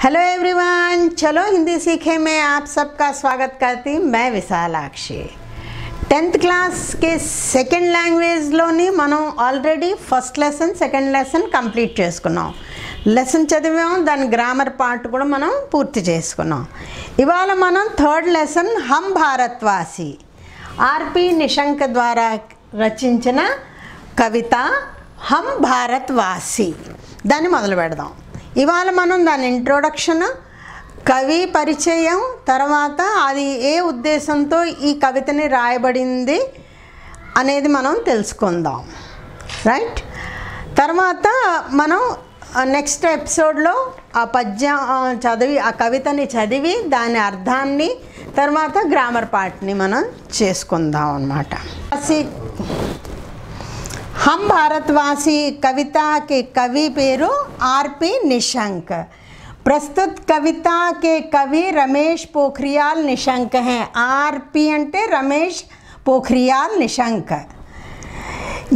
Hello everyone, चलो हिंदी सीखे में आप सबका स्वागत करती मैं विशालाक्षी। 10th क्लास के సెకండ్ లాంగ్వేజ్లోని మనం already first lesson second lesson complete చేసుకున్నాం. లెసన్ చదివాం, దాని గ్రామర్ పార్ట్ కూడా మనం పూర్తి చేసుకున్నాం. ఇవాళ మనం థర్డ్ లెసన్ హమ్ భారత్వాసి ఆర్పి నిశంక్ ద్వారా రచించిన కవిత హమ్ భారత్వాసి దాన్ని మొదలు పెడదాం. ఇవాళ మనం దాని ఇంట్రొడక్షన్, కవి పరిచయం, తర్వాత అది ఏ ఉద్దేశంతో ఈ కవితని రాయబడింది అనేది మనం తెలుసుకుందాం. రైట్, తర్వాత మనం నెక్స్ట్ ఎపిసోడ్లో ఆ పద్యం చదివి ఆ కవితని చదివి దాని అర్థాన్ని తర్వాత గ్రామర్ పార్ట్ని మనం చేసుకుందాం అన్నమాట. हम भारतवासी कविता के कवि पेरू आरपी निशंक. प्रस्तुत कविता के कवि रमेश पोखरियाल निशंक हैं. आरपी अंटे रमेश पोखरियाल निशंक.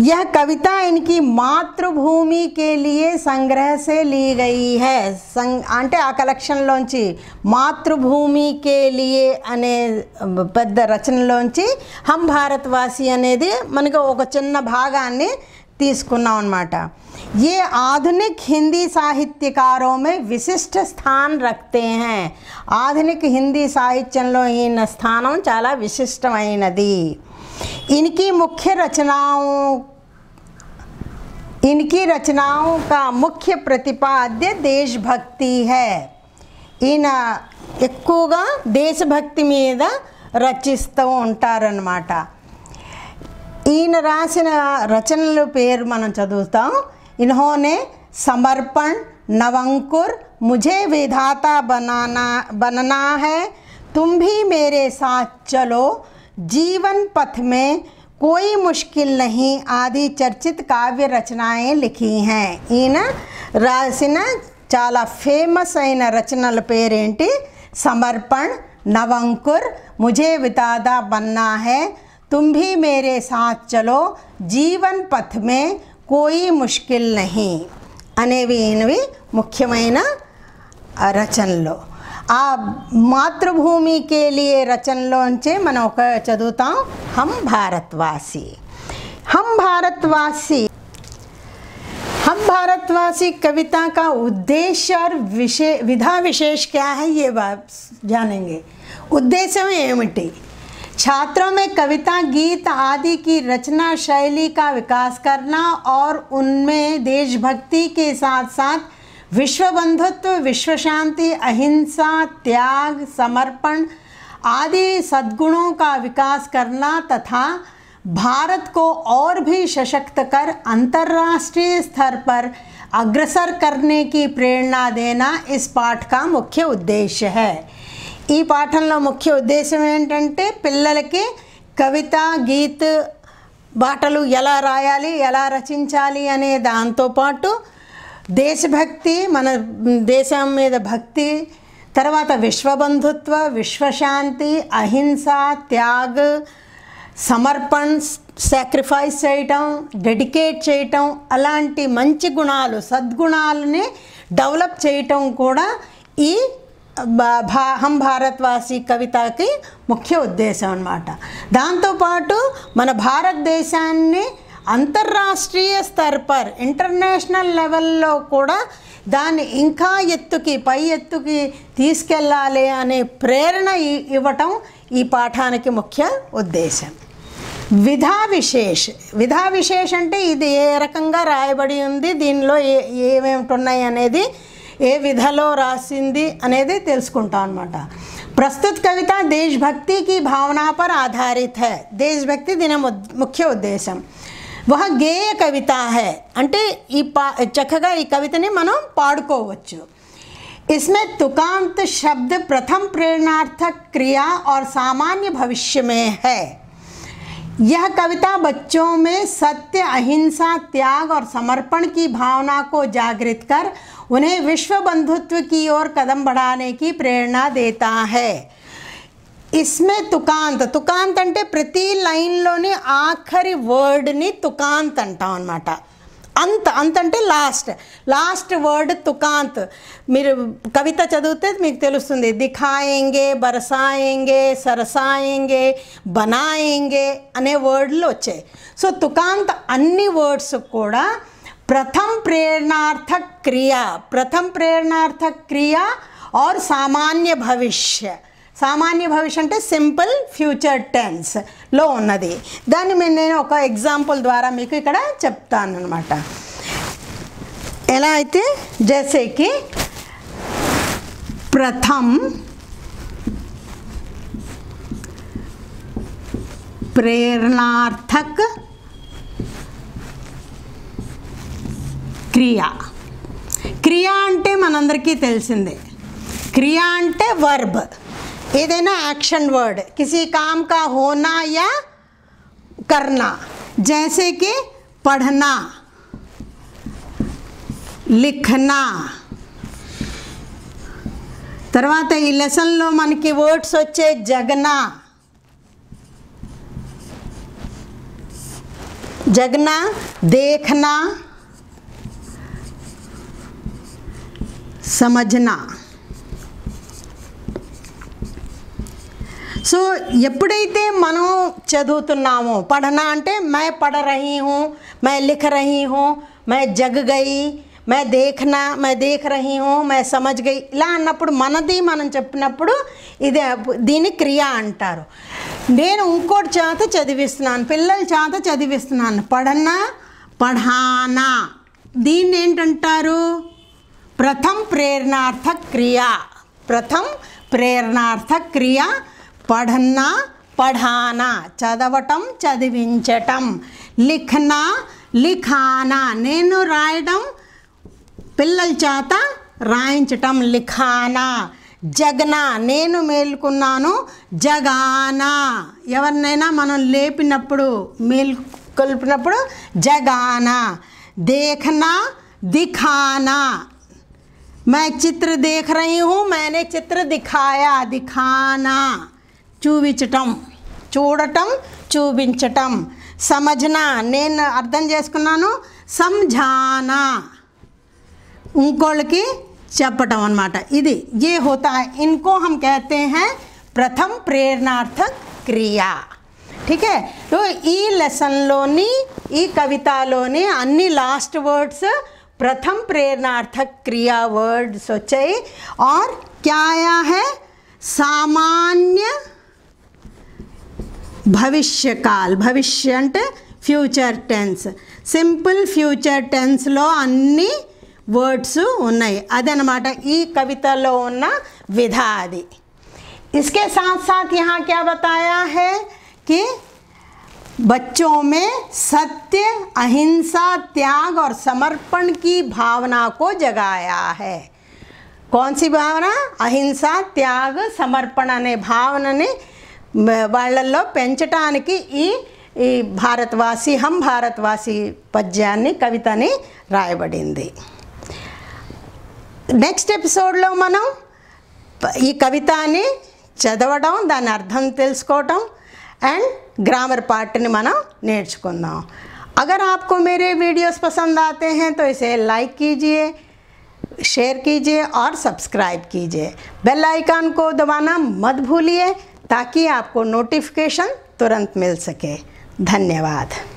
यह कविता इनकी मातृभूमि के लिए संग्रह से ली गई है. అంటే ఆ కలెక్షన్లోంచి మాతృభూమి కే లియే అనే పెద్ద రచనలోంచి హమ్ భారత్వాసి అనేది మనకు ఒక చిన్న భాగాన్ని తీసుకున్నాం అన్నమాట. ये आधुनिक हिंदी साहित्यकारों में विशिष्ट स्थान रखते हैं. ఆధునిక హిందీ సాహిత్యంలో ఈయన స్థానం చాలా విశిష్టమైనది. इनकी रचनाओं का मुख्य प्रतिपाद्य देशभक्ति है. ఈయన ఎక్కువగా దేశభక్తి మీద రచిస్తూ ఉంటారన్నమాట. ఈయన రాసిన రచనల పేరు మనం చదువుతాం. इन्होंने समर्पण, नवंकुर, मुझे विधाता बनना है, तुम भी मेरे साथ चलो, जीवन पथ में कोई मुश्किल नहीं आदि चर्चित काव्य रचनाएं लिखी हैं. ఈయన రాసిన చాలా ఫేమస్ అయిన రచనల పేరేంటి? సమర్పణ్, నవంకుర్, ముझे విధాతా బన్నా హై, तुम भी मेरे साथ चलो, जीवन पथ में कोई मुश्किल नहीं అనేవి ఈయనవి ముఖ్యమైన రచనలు. ఆ మాతృభూమి కే లియే రచనలోంచి మనం ఒక చదువుతాం, हम भारतवासी. हम भारतवासी कविता का उद्देश्य और विधा विशेष क्या है ये बात जानेंगे. उद्देश्य ఏమిటి? छात्रों में कविता, गीत आदि की रचना शैली का विकास करना और उनमें देशभक्ति के साथ साथ विश्व बंधुत्व, विश्व शांति, अहिंसा, त्याग, समर्पण आदि सद्गुणों का विकास करना तथा भारत को और भी सशक्त कर अंतर्राष्ट्रीय स्तर पर अग्रसर करने की प्रेरणा देना इस पाठ का मुख्य उद्देश्य है. ఈ పాఠంలో ముఖ్య ఉద్దేశం ఏంటంటే పిల్లలకి కవిత, గీత్ పాటలు ఎలా రాయాలి, ఎలా రచించాలి అనే దాంతోపాటు దేశభక్తి, మన దేశం మీద భక్తి, తర్వాత విశ్వబంధుత్వ, విశ్వశాంతి, అహింస, త్యాగ్, సమర్పణ, సాక్రిఫైస్ చేయటం, డెడికేట్ చేయటం, అలాంటి మంచి గుణాలు, సద్గుణాలని డెవలప్ చేయటం కూడా ఈ హమ్ భారత్వాసి కవితకి ముఖ్య ఉద్దేశం అన్నమాట. దాంతోపాటు మన భారతదేశాన్ని అంతర్రాష్ట్రీయ స్తర్ ఇంటర్నేషనల్ లెవెల్లో కూడా దాన్ని ఇంకా పై ఎత్తుకి తీసుకెళ్ళాలి అనే ప్రేరణ ఇవ్వటం ఈ పాఠానికి ముఖ్య ఉద్దేశం. విధా విశేష్ అంటే ఇది ఏ రకంగా రాయబడి ఉంది, దీనిలో ఏమేమిటి ఉన్నాయి అనేది, ఏ విధలో రాసింది అనేది తెలుసుకుంటాం అన్నమాట. प्रस्तुत कविता देशभक्ति की भावना पर आधारित है. देशभक्ति दिन मुख्य उद्देश्य. वह गेय कविता है అంటే ఈ చక్కగా ఈ కవితని మనం పాడుకోవచ్చు. इसमें तुकांत शब्द प्रथम प्रेरणार्थक क्रिया और सामान्य भविष्य में है. यह कविता बच्चों में सत्य, अहिंसा, त्याग और समर्पण की भावना को जागृत कर उन्हें विश्व बंधुत्व की ओर कदम बढ़ाने की प्रेरणा देता है. इसमें तुकांत అంటే ప్రతి లైన్లోని ఆఖరి వర్డ్ని తుకాంత్ అంటాం అన్నమాట. అంత అంత అంటే లాస్ట్ వర్డ్ తుకాంత్. మీరు కవిత చదివితే మీకు తెలుస్తుంది. దిఖాయేంగే, బరసాయేంగే, సరసాయేంగే, బనాయేంగే అనే వర్డ్లు వచ్చాయి. సో తుకాంత్ అన్ని వర్డ్స్ కూడా प्रथम प्रेरणार्थक क्रिया और सामान्य भविष्य అంటే సింపుల్ ఫ్యూచర్ టెన్స్ లో ఉన్నది. దాన్ని నేను ఒక ఎగ్జాంపుల్ ద్వారా మీకు ఇక్కడ చెప్తాను అన్నమాట. ఎలా అయితే जैसे कि प्रथम प्रेरणार्थक క్రియ అంటే మనందరికీ తెలిసిందే. క్రియ అంటే వర్బ్, ఏదైనా యాక్షన్ వర్డ్, किसी काम का होना या करना. जैसे कि पढ़ना, लिखना. తర్వాత ఈ లెసన్లో మనకి వర్డ్స్ వచ్చే जगना, देखना, समझना. సో ఎప్పుడైతే మనం చదువుతున్నామో, పढ़ना అంటే मैं पढ़ रही हूँ, मैं लिख रही हूँ, मैं जग गई, मैं देख रही हूँ, मैं समझ गई, ఇలా అన్నప్పుడు మనది మనం చెప్పినప్పుడు దీని క్రియ అంటారు. నేను ఇంకోటి చేత చదివిస్తున్నాను, పిల్లల చేత చదివిస్తున్నాను, పढ़ना, पढ़ाना, దీన్ని ఏంటంటారు? प्रथम प्रेरणार्थक क्रिया. पढ़ना, पढ़ाना, చదవటం, చదివించటం. लिखना, लिखाना, నేను రాయడం, పిల్లల చేత రాయించటం, लिखाना. జగనా, నేను మేల్కొన్నాను, జగానా, ఎవరినైనా మనం లేపినప్పుడు మేల్కొల్పినప్పుడు జగానా. देखना, दिखाना, मैं चित्र देख रही हूँ, मैंने चित्र दिखाया, दिखाना. చూపించటం, చూడటం, చూపించటం. समझना, నేను అర్థం చేసుకున్నాను, समझाना, ఇంకోళ్ళకి చెప్పటం అన్నమాట. ఇది ये होता है, इनको हम कहते हैं प्रथम प्रेरणार्थक क्रिया. ठीक है. तो ఈ లెసన్లోని ఈ కవితలోని అన్ని లాస్ట్ వర్డ్స్ प्रथम प्रेरणार्थक क्रिया वर्ड्स వచ్చాయి. और क्या आया है? सामान्य भविष्यकाल. भविष्य అంటే ఫ్యూచర్ టెన్స్, సింపుల్ ఫ్యూచర్ టెన్స్లో అన్ని వర్డ్స్ ఉన్నాయి. అదనమాట ఈ కవితలో ఉన్న విధ అది. इसके साथ साथ यहाँ क्या बताया है कि बच्चों में सत्य, अहिंसा, त्याग और समर्पण की भावना को जगाया है. कौन सी भावना? अहिंसा, त्याग, समर्पण अने भावननी వాళ్ళల్లో పెంచడానికి ఈ భారతవాసి హం భారతవాసి పద్యాన్ని కవితని రాయబడింది. నెక్స్ట్ ఎపిసోడ్లో మనం ఈ కవితని చదవడం, దాని అర్థం తెలుసుకోవటం एंड ग्रामर पार्ट ने मना नेर्चुकुंदाम. अगर आपको मेरे वीडियोस पसंद आते हैं तो इसे लाइक कीजिए, शेयर कीजिए और सब्सक्राइब कीजिए. बेल आइकन को दबाना मत भूलिए ताकि आपको नोटिफिकेशन तुरंत मिल सके. धन्यवाद.